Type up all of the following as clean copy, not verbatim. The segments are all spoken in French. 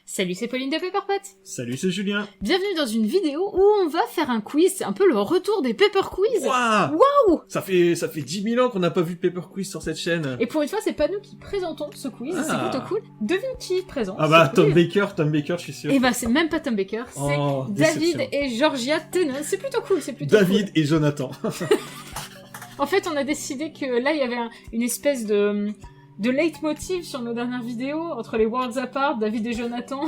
Salut, c'est Pauline de Pepperpot. Salut, c'est Julien. Bienvenue dans une vidéo où on va faire un quiz. C'est un peu le retour des Pepper Quiz. Waouh. Ça fait 10 000 ans qu'on n'a pas vu Pepper Quiz sur cette chaîne. Et pour une fois, c'est pas nous qui présentons ce quiz, c'est plutôt cool. Devine qui présente. Ah bah, Tom Baker, je suis sûr. Et bah, c'est même pas Tom Baker, c'est David et Georgia Tennant. C'est plutôt cool, David et Jonathan. En fait, on a décidé que là, il y avait une espèce de leitmotiv sur nos dernières vidéos, entre les Worlds Apart, David et Jonathan,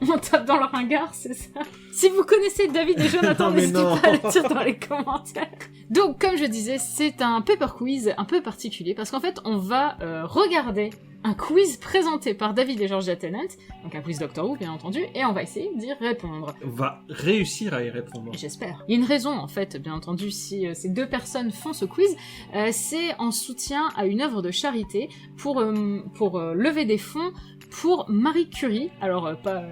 on tape dans le ringard, c'est ça. Si vous connaissez David et Jonathan, n'hésitez pas à le dire dans les commentaires. Donc, comme je disais, c'est un paper quiz un peu particulier, parce qu'en fait, on va regarder un quiz présenté par David et Georgia Tennant, donc un quiz Doctor Who, bien entendu, et on va essayer d'y répondre. On va réussir à y répondre. J'espère. Il y a une raison, en fait, bien entendu, si ces deux personnes font ce quiz, c'est en soutien à une œuvre de charité pour lever des fonds pour Marie Curie. Alors, pas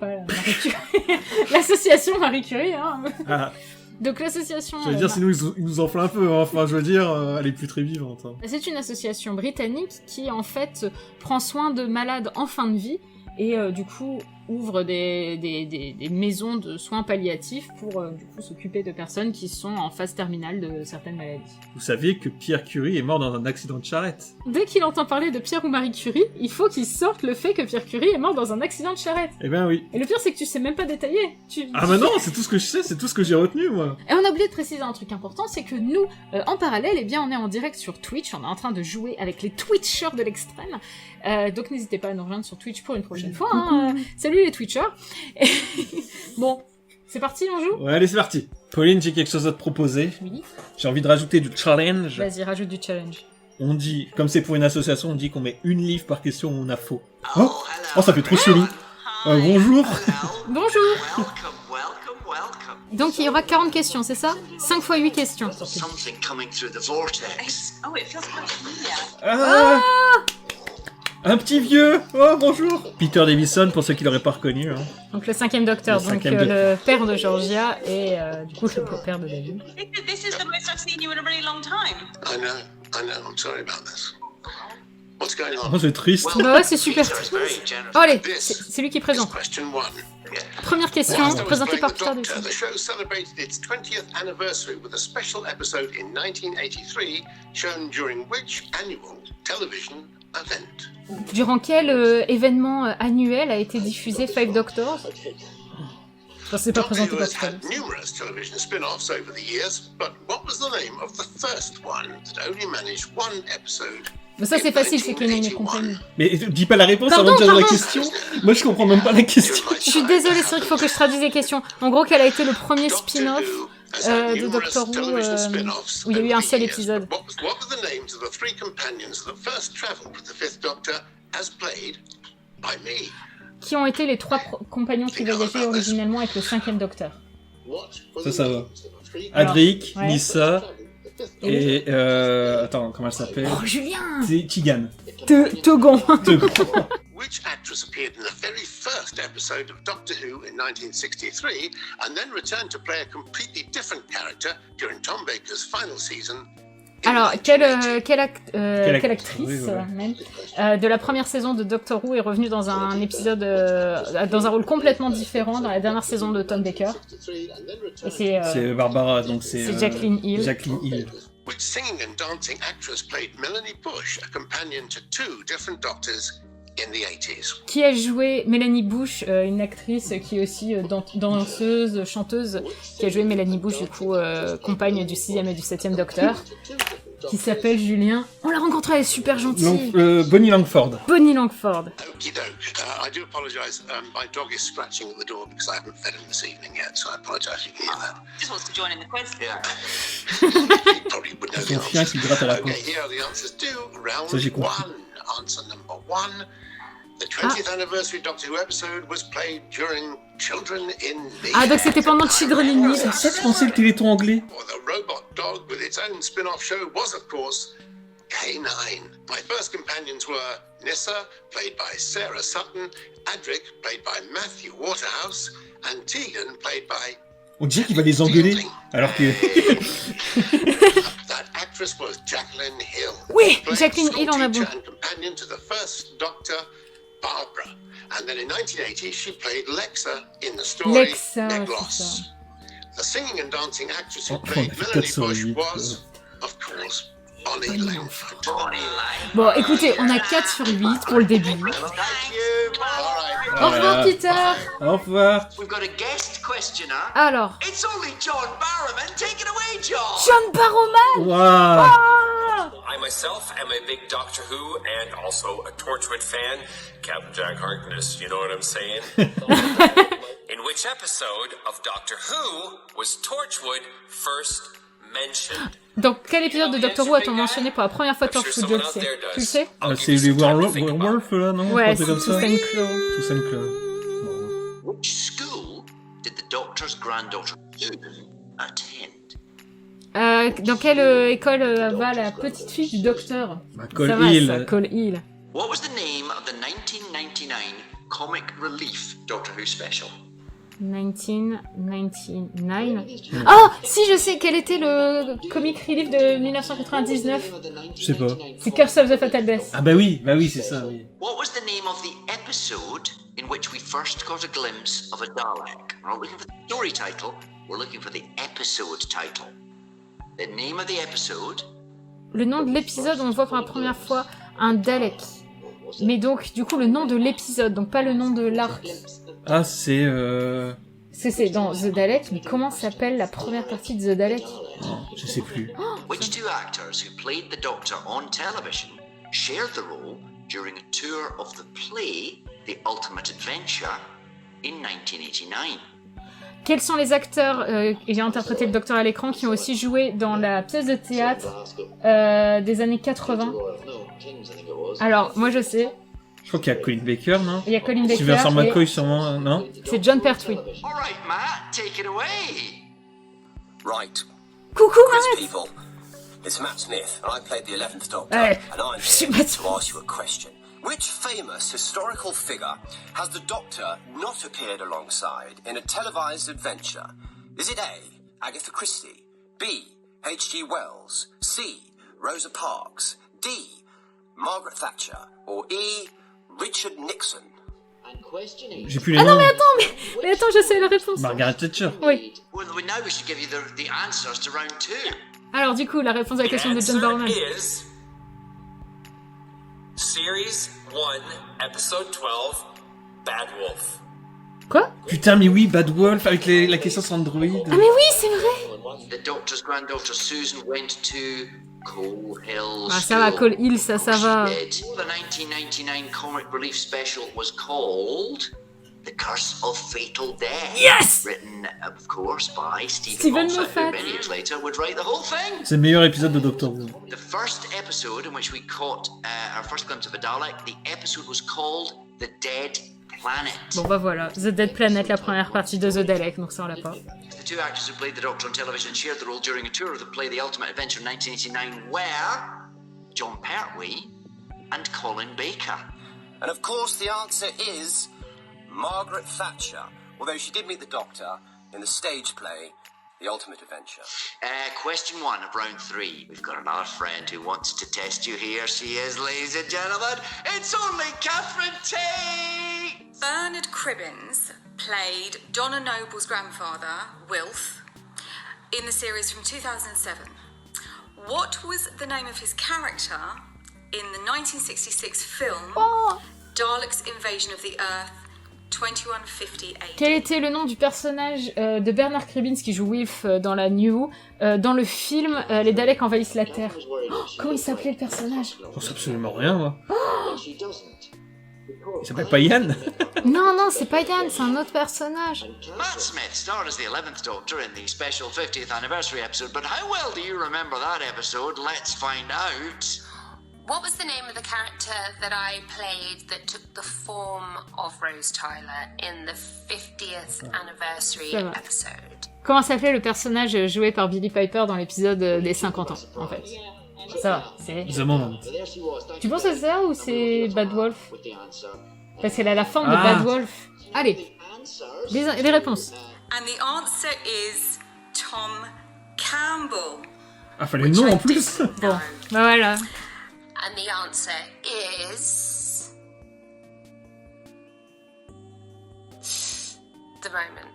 Marie Curie, l'association Marie Curie, hein. Ah. Donc l'association... Je veux dire, sinon ils nous enflent un peu, hein. Enfin, je veux dire, elle est plus très vivante. Hein. C'est une association britannique qui, en fait, prend soin de malades en fin de vie et, du coup, ouvre des maisons de soins palliatifs pour, du coup, s'occuper de personnes qui sont en phase terminale de certaines maladies. Vous saviez que Pierre Curie est mort dans un accident de charrette? Dès qu'il entend parler de Pierre ou Marie Curie, il faut qu'il sorte le fait que Pierre Curie est mort dans un accident de charrette. Eh ben oui. Et le pire, c'est que tu sais même pas détailler. Ah bah non, c'est tout ce que je sais, c'est tout ce que j'ai retenu, moi. Et on a oublié de préciser un truc important, c'est que nous, en parallèle, eh bien, on est en direct sur Twitch, on est en train de jouer avec les Twitchers de l'extrême. Donc n'hésitez pas à nous rejoindre sur Twitch pour une prochaine fois. Hein. Salut les Twitchers. Et bon, c'est parti, on joue? Ouais, allez, c'est parti. Pauline, j'ai quelque chose à te proposer. Oui. J'ai envie de rajouter du challenge. Vas-y, rajoute du challenge. On dit, comme c'est pour une association, on dit qu'on met une livre par question où on a faux. Oh, ça fait trop chelou. Bonjour. Bonjour. Donc il y aura 40 questions, c'est ça? 5 x 8 questions. Un petit vieux. Oh, bonjour. Peter Davison, pour ceux qui l'auraient pas reconnu. Hein. Donc le 5e docteur, le père de Georgia et du coup le beau-père de David. This is the most I've seen you in a really long time. I know, I'm sorry about this. What's going on? Oh, c'est triste. Bah ouais, c'est super triste. Oh, allez, c'est lui qui présente. Première question, présentée par Peter Davison. The show celebrated its 20th anniversary with a special episode in 1983, shown during which annual television event? Durant quel événement annuel a été diffusé Five Doctors? Ça c'est pas présenté par Peter Davison. Numerous television spin-offs over the years, but what was the name of the first one that only managed one episode? Mais ça c'est facile, c'est Kenan et compagnie. Mais dis pas la réponse avant de dire la question. Moi je comprends même pas la question. Je suis désolée, c'est vrai qu'il faut que je traduise les questions. En gros, quel a été le premier spin-off de Doctor Who où il y a eu un seul épisode? What were the names of the three companions that first traveled with the Fifth Doctor as played by me? Qui ont été les 3 compagnons qui voyageaient originellement avec le 5e docteur? Ça va. Adric, ouais. Nyssa et attends, comment elle s'appelle? Oh, Julien! C'est Tegan. Togon. Which actress appeared in the very first episode of Doctor Who in 1963 and then returned to play a completely different character during Tom Baker's final season? Alors, quelle actrice oui, même, de la première saison de Doctor Who est revenue dans un épisode, dans un rôle complètement différent dans la dernière saison de Tom Baker? Et c'est Barbara, donc c'est Jacqueline Hill. Jacqueline Hill. Which singing and dancing actress played Melanie Bush, a companion to 2 different doctors in the 80s? Qui a joué Melanie Bush, une actrice qui est aussi danseuse, chanteuse, qui a joué Melanie Bush, du coup, compagne du 6e et du 7e docteur, qui s'appelle Julien. On l'a rencontrée, elle est super gentille. Bonnie Langford. Bonnie Langford. Okey-doke. I do apologise. My dog is scratching at the door because I haven't fed him this evening yet, so I apologise if you hear that. Just wants to join in the quiz. Yeah. He probably would know the Son chien qui gratte à la porte. Okay, here are the answers to round Ça, j'ai compris. 1. Answer number 1. The 20th anniversary Doctor Who episode was played during Children in Need. Ah, donc c'était pendant Children in Need. C'est ça que je pensais le Téléthon anglais. Or the robot dog with its own spin-off show was, of course, K9. My first companions were Nyssa, played by Sarah Sutton, Adric, played by Matthew Waterhouse, and Tegan, played by... On dirait qu'il va les engueuler, alors que... That actress was Jacqueline Hill. Oui, Jacqueline Hill en a beau. And companion to the first Doctor, Barbara. And then in 1980, she played Lexa in the story Lexa, Neglos. c'est ça. The singing and dancing actress who Oh, played on a fait Melanie 4 sur Bush 8. was, of course, Bonnie Langford. Bon, écoutez, on a 4 sur 8 pour le début. Thank you. All right. Au revoir, Peter. Au revoir. We've got a guest questioner. Alors, It's only John Barrowman. Take it away, John. John Barrowman. Waouh. Ah I myself am a big Doctor Who and also a Torchwood fan. Captain Jack Harkness, you know what I'm saying? In which episode of Doctor Who was Torchwood first mentioned? Donc, quel épisode de Doctor Who a-t-on mentionné pour la première fois Torchwood? Je le sais. Tu le sais? Ah, c'est les Werewolf là, non? Ouais, Un c'est truc comme ça. Susan Claw. Susan Claw. Which school did the Doctor's granddaughter Susan attend? Dans quelle école va la petite fille du docteur? Bah, Ça Cole va, Hill. ça, Cole Hill. What was the name of the 1999 comic relief Doctor Who special? 1999. Oh, si, je sais, quel était le comic relief de 1999? Je sais pas. C'est Curse of the Fatal Death. Ah bah oui, c'est ça, oui. What was the name of the episode in which we first got a glimpse of a Dalek? We're not looking for the story title, we're looking for the episode title. The name of the episode. Le nom de l'épisode, on voit pour la première fois un Dalek. Mais donc, du coup, le nom de l'épisode, donc pas le nom de l'arc. Ah, c'est C'est dans The Dalek, mais comment s'appelle la première partie de The Dalek? je sais plus. Which two actors who played the Doctor on television shared the role during a tour of the play The Ultimate Adventure in 1989? Quels sont les acteurs ayant interprété le Docteur à l'écran qui ont aussi joué dans la pièce de théâtre des années 80? Alors, moi je sais, Je crois qu'il y a Colin Baker, non? il y a Colin C'est Vincent Baker McCoy et sûrement, non? c'est John Pertwee. All right, Matt, take it away. Right. Coucou, Quiz Matt. people. It's Matt Smith, and I played the 11th Doctor, Hey, and I'm je suis here Matt to ask you a question. Which famous historical figure has the Doctor not appeared alongside in a televised adventure? Is it A, Agatha Christie, B, H.G. Wells, C, Rosa Parks, D, Margaret Thatcher, or E, Richard Nixon? J'ai plus les Ah non, noms. mais attends, je sais la réponse. Margaret Thatcher. Oui. Well, now we should give you the answers to round two. Alors du coup, la réponse à la The question de John answer Barrowman. is Series 1, Episode 12, Bad Wolf. Quoi? Putain, mais oui, Bad Wolf avec la question sur Android. Ah mais oui, c'est vrai. The Doctor's granddaughter Susan went to Coal Hill Ah ça va, School. Cole Hill, ça va. She did. The 1999 comic relief special was called The Curse of Fatal Death. Yes! Written, of course, by Stephen Stephen Moffat, Moffat. who many years later would write the whole thing. C'est le meilleur épisode de Doctor Who. The first episode in which we caught our first glimpse of a Dalek, the episode was called The Dead Planet. Bon bah voilà, The Dead Planet, la première partie de The Dalek, donc ça on l'a pas. The two actors who played the Doctor on television shared the role during a tour of the play The Ultimate Adventure in 1989 were John Pertwee and Colin Baker. And of course, the answer is Margaret Thatcher, although she did meet the Doctor in the stage play The Ultimate Adventure. Question one of round three. We've got another friend who wants to test you here. She is, ladies and gentlemen, it's only Catherine Tate! Bernard Cribbins played Donna Noble's grandfather, Wilf, in the series from 2007. What was the name of his character in the 1966 film Daleks' Invasion of the Earth 2158? Quel était le nom du personnage de Bernard Cribbins qui joue Wilf dans la New dans le film Les Daleks envahissent la Terre? Oh, comment il s'appelait le personnage? Je pense absolument rien, moi. Il s'appelle pas Yann? Non, c'est pas Yann, c'est un autre personnage. Matt Smith starred as the 11th Doctor in the special 50th anniversary episode, but how well do you remember that episode? Let's find out. What was the name of the character that I played that took the form of Rose Tyler in the 50th anniversary Ça va. episode? Comment s'appelait le personnage joué par Billie Piper dans l'épisode des 50 ans, en fait? Ça va, c'est... The Moment. Tu penses que c'est ça ou c'est Bad Wolf? Parce qu'elle a la forme de Ah. Bad Wolf. Allez, les réponses. And the answer is Tom Campbell. Ah, fallait le nom en plus. Bon, bah voilà. And the answer is the moment.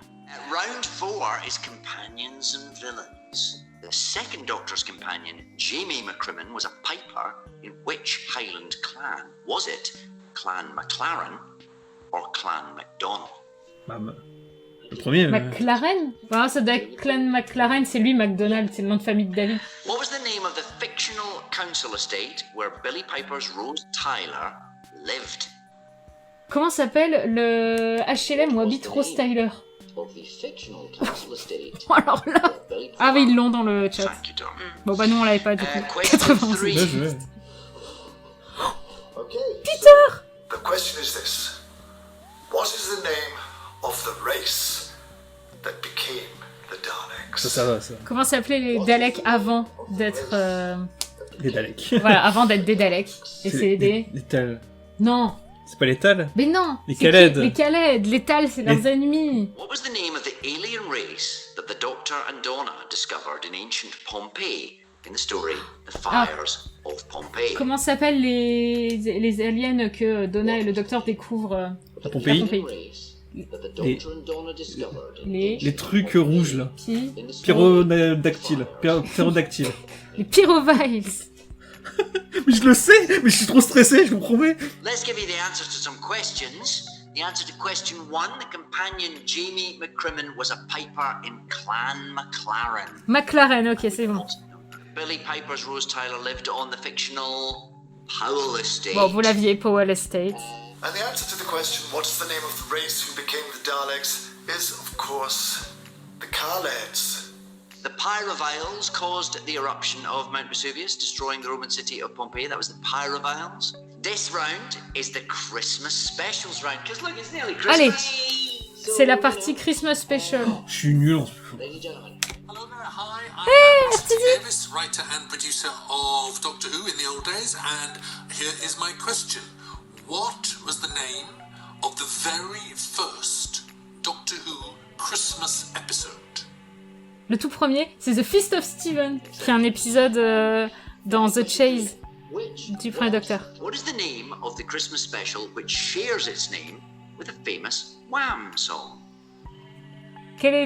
Round 4 is companions and villains. The second Doctor's companion, Jamie McCrimmon, was a piper in which Highland clan? Was it Clan MacLaren or Clan MacDonald? Le premier... McLaren ouais, ça doit être Clan McLaren, c'est lui, McDonald, c'est le nom de famille de David. What was the name of the fictional council estate where Billy Piper's Rose Tyler lived? Comment s'appelle le HLM où habite Rose Tyler? Of the fictional council estate. Oh, alors là... Ah oui, ils l'ont dans le chat. Thank you, Tom. Bon bah nous on l'avait pas du coup. Question 91. 3. Bien joué. Okay. Peter! The question is this. What is the name of the race that became the Daleks? Ça va, ça. Comment s'appelaient les Daleks avant d'être... Les Daleks. Voilà, avant d'être des Daleks. Et c'est des... Les Tal. Non. C'est pas les Tal? Mais non. Les c'est Khaled. qui les Khaled. Les Tal, c'est leurs ennemis. What was the name of the alien race that the Doctor and Donna discovered in ancient Pompeii in the story The Fires of Pompeii? Comment s'appellent les aliens que Donna et le Docteur découvrent À Pompéi. Les trucs rouges, là. Qui Pyrodactyle. Pyrodactyle. Les Pyroviles. Mais je le sais, mais je suis trop stressé, je vous promets. Let's give you the answers to some questions. The answer to question 1, the companion Jamie McCrimmon was a piper in Clan MacLaren. McLaren, ok, c'est bon. Billy Piper's Rose Tyler lived on the fictional Powell estate. Bon, vous l'aviez, Powell Estate. And the answer to the question, what is the name of the race who became the Daleks, is, of course, the Khaleds. The Pyroviles caused the eruption of Mount Vesuvius, destroying the Roman city of Pompeii. That was the Pyroviles. This round is the Christmas specials round, because look, it's nearly Christmas. Allez, c'est la partie Christmas Special. Je suis nul en ce Ladies and gentlemen. Hello there, hi, I'm Steve Davis, writer and producer of Doctor Who in the old days, and here is my question. What was the name of the very first Doctor Who Christmas episode? Le tout premier, c'est The Feast of Stephen, qui est un épisode dans The Chase du premier Docteur. What is the name of the Christmas special which shares its name with a famous Wham song? Quel est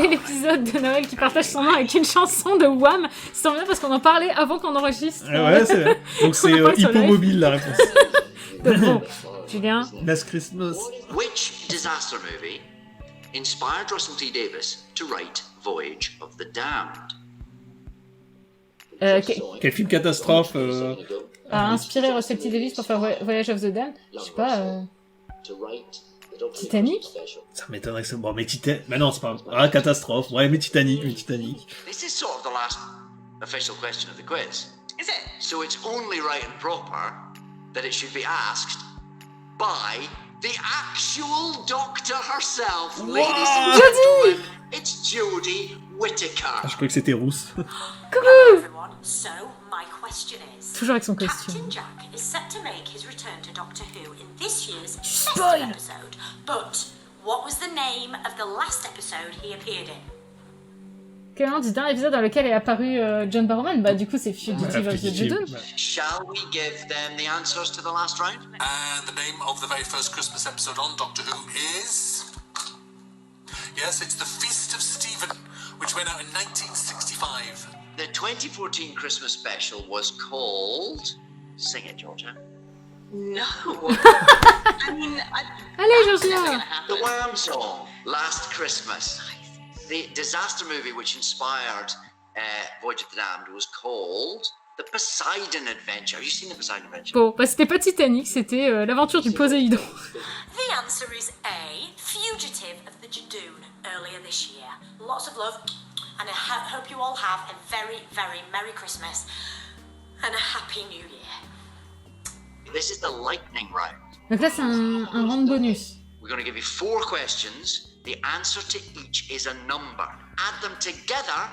l'épisode de Noël qui partage son nom avec une chanson de Wham? C'est tant bien parce qu'on en parlait avant qu'on enregistre. Ouais, c'est vrai. Donc c'est Hippomobile la réponse. Donc bon, Julien. Last Christmas. Which disaster movie inspired Russell T Davis to write Voyage of the Damned? Quel film catastrophe A inspiré Russell T Davis pour faire Voyage of the Damned? Je sais pas. Titanic? Ça m'étonnerait que ça... Bon, mais Titanic... Bah non, c'est pas... Ah, catastrophe. Ouais, mais Titanic. This is sort of the last official question of the quiz. Is it? So it's only right and proper that it should be asked by the actual Doctor herself. Ladies and gentlemen, it's Jodie Whittaker. Je croyais que c'était rousse. Hello everyone. So, my question is... Toujours avec son costume. Captain Jack is set to make his return to Doctor Who in this year's festive episode, but what was the name of the last episode he appeared in? Quel est le nom du dernier épisode dans lequel est apparu John Barrowman? Bah du coup c'est Fugitive of the Judoon. Shall we give them the answers to the last round? And the name of the very first Christmas episode on Doctor Who is... Yes, it's The Feast of Stephen, which went out in 1965. The 2014 Christmas special was called... Sing it, Georgia. No. I mean, Allez, Georgia! The Wham song, Last Christmas. The disaster movie which inspired Voyage of the Damned was called The Poseidon Adventure. Have you seen The Poseidon Adventure? Bon, bah c'était pas Titanic, c'était l'aventure du Poséidon. The answer is A, Fugitive of the Judoon, earlier this year. Lots of love, and I hope you all have a very, very Merry Christmas and a Happy New Year. This is the lightning round. Donc là c'est un round bonus. We're going to give you 4 questions. The answer to each is a number. Add them together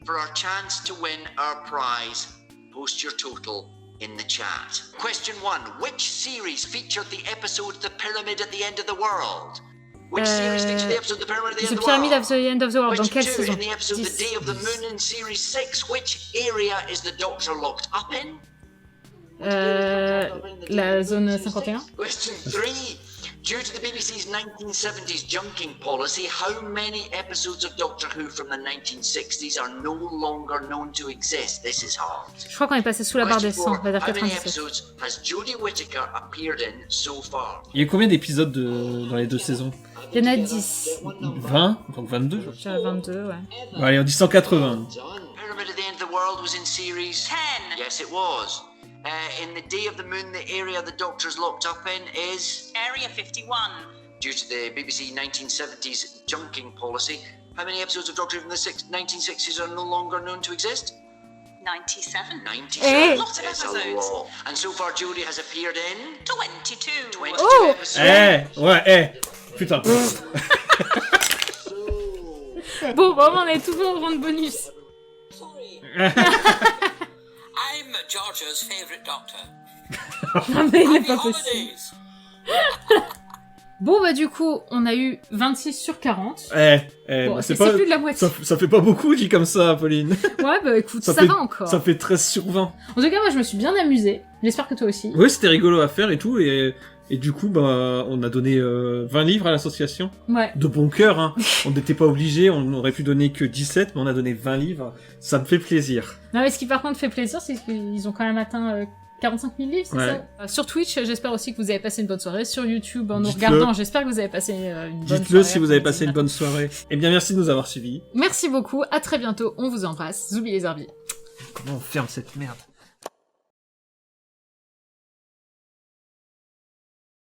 for our chance to win our prize. Post your total in the chat. Question 1. Which series featured the episode The Pyramid at the End of the World? Which series featured the episode The Pyramid at the End of the World? The Pyramid at the End of the World. Dans quelle Question 2. saison? In the episode The Day of the Moon in Series 6, which area is the Doctor locked up in? La zone 51. Question 3. Due to the BBC's 1970s junking policy, how many episodes of Doctor Who from the 1960s are no longer known to exist? This is hard. Je crois qu'on est passé sous la barre des 100, on va vers How many 97. episodes has Jodie Whittaker appeared in so far? Il y a eu combien d'épisodes dans les 2 saisons? Il y en a 10. 20, donc 22, je crois. J'ai 22, ouais. Bon, allez, on dit 180. Pyramid of the End of the World was in series 10. Yes, it was. In the Day of the Moon, the area the Doctor's locked up in is Area 51. due to the BBC 1970s junking policy. How many episodes of Doctor Who from the 1960s are no longer known to exist? 97. 97. Hey. Lots of That's a episodes. lot. And so far, Jodie has appeared in 22. 22 Oh. episodes. Ouais, putain. Bon, bah, on est tout fait en rang de bonus. I'm Georgia's favourite doctor. Non, mais il est Happy pas possible. holidays. Bon, bah, du coup, on a eu 26 sur 40. Bon, Bon, c'est c'est plus de la moitié. Ça fait pas beaucoup, dit comme ça, Pauline. Ouais, bah, écoute, ça fait, va encore. Ça fait 13 sur 20. En tout cas, moi, je me suis bien amusée. J'espère que toi aussi. Oui, c'était rigolo à faire et tout, et du coup, bah, on a donné 20 livres à l'association. Ouais. De bon cœur, hein. On n'était pas obligé, on aurait pu donner que 17, mais on a donné 20 livres. Ça me fait plaisir. Non, mais ce qui, par contre, fait plaisir, c'est qu'ils ont quand même atteint 45 000 livres, c'est Ouais. ça Sur Twitch, j'espère aussi que vous avez passé une bonne soirée. Sur YouTube, en nous Dites-le. regardant, j'espère que vous avez passé une bonne soirée. Dites-le si vous avez passé une bonne soirée. Eh bien, merci de nous avoir suivis. Merci beaucoup, à très bientôt, on vous embrasse. Zoubi les Arbies. Comment on ferme cette merde?